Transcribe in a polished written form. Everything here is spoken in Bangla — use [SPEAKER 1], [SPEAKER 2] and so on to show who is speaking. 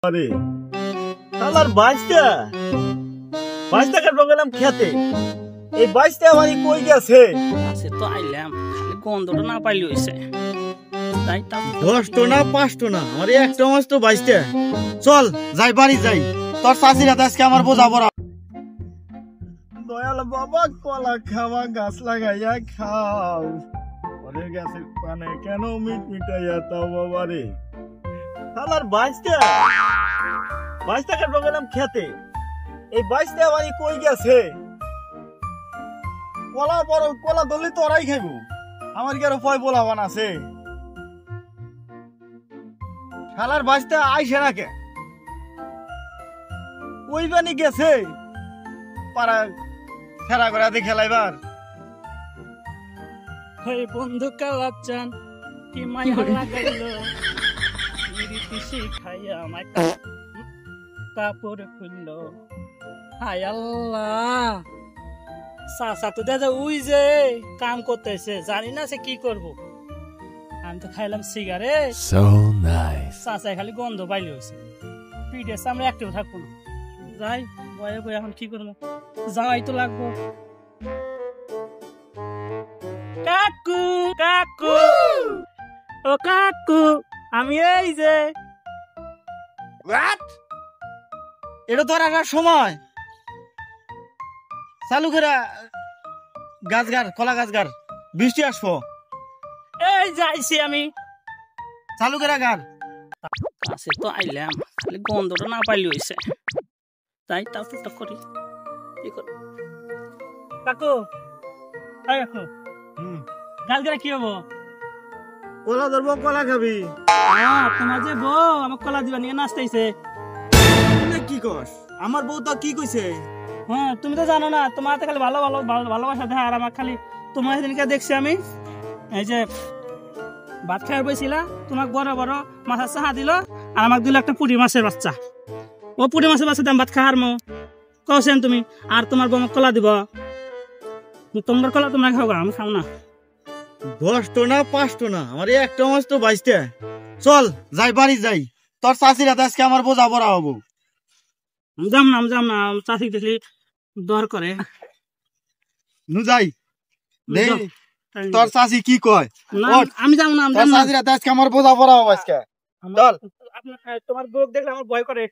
[SPEAKER 1] আরে শালার বাইশটা কাটবো গেলাম খেতে। এই বাইশটা মানে কই গেছে?
[SPEAKER 2] আছে তো আইলাম, খালি গন্ধটা না পাইলে হইছে। তাই তা
[SPEAKER 1] 10 টোনা 5 টোনা আমার একটা মাছ তো বাইশটা। চল যাই বাড়ি যাই, তোর চাষির হাতে আজকে আমার বোঝা পড়া। দয়াল বাবা কলা খাওয়া গাছ লাগাইয়া খাও, পরের গাছের পানে কেন মিট মিটাইয়া তাও বাবা রে। শালার বাইশটা কাটবো গেলাম খেতে। এই বাইশটা মানে কই গেছে? কলা দলি তোরাই খাইবো, আমার কি আরো পয় বলাবান আছে? শালার বাইশটা আইসে না কে? ওই বানি গেছে পাড়া খেলা করে দিয়ে খেলাইবার।
[SPEAKER 2] হই বন্ধু কালাচান কি মায়া লাগাইলো, ইরিতি শিখাইয়া আমায় কাপড় খুললো। হায় আল্লাহ, চাচা তো দাদা উই যে কাম করতেছে, জানি না সে কি করবো। আমি তো খাইলাম সিগারেট, চাচা খালি গন্ধ পাইলে হয়েছে। পিঠে আমরা একটু থাকবো না, যাই বয়ে বয়ে এখন কি করবো, যাওয়াই তো লাগবো। কাকু কাকু ও কাকু, আমি এই যে।
[SPEAKER 1] এটা তোর আসার সময় চালু করে গাছ গার কলা গাছ গার, বৃষ্টি আসবো।
[SPEAKER 2] এই যাইছি আমি,
[SPEAKER 1] চালু করে গার।
[SPEAKER 2] কাছে তো আইলাম, খালি গন্ধটা না পাইলে হয়েছে। তাই তাও টুকটাক করি, কি করি। কাকু এই কাকু, গাছ গেলে কি হবো?
[SPEAKER 1] কলা ধরবো, কলা খাবি?
[SPEAKER 2] তোমার যে বউ আমার কলা দিবা নিয়ে নাচতেছে।
[SPEAKER 1] কি কস? আমার বউ তো কি কইছে?
[SPEAKER 2] হ্যাঁ, তুমি তো জানো না, তোমার তো খালি ভালোবাসা দেয়। আর আমার খালি তোমার সেদিনকে দেখছি আমি, এই যে ভাত খাওয়ার বইছিলা, তোমাকে বড় বড় মাছের চাহা দিল, আর আমাকে দিল একটা পুঁটি মাছের বাচ্চা। ও পুঁটি মাছের বাচ্চা দাম ভাত খাওয়ার মো কছেন তুমি, আর তোমার বউ আমাকে কলা দিব। তোমার কলা তোমরা খাও, আমি খাও না।
[SPEAKER 1] 10 টোনা 5 টোনা আমার একটা মাছ তো বাইশটা। চল যাই বাড়ি যাই, তোর চাষির হাতে আজকে আমার বোঝা পড়া হবো।
[SPEAKER 2] যাম না চাষি দেখলি দর করে।
[SPEAKER 1] নু যাই দেই তোর চাষি কি কয়।
[SPEAKER 2] আমি যাবো না,
[SPEAKER 1] তোর চাষির হাতে আজকে আমার বোঝা পড়া হবো আজকে। চল।
[SPEAKER 2] তোমার বউ দেখলে আমার ভয় করে।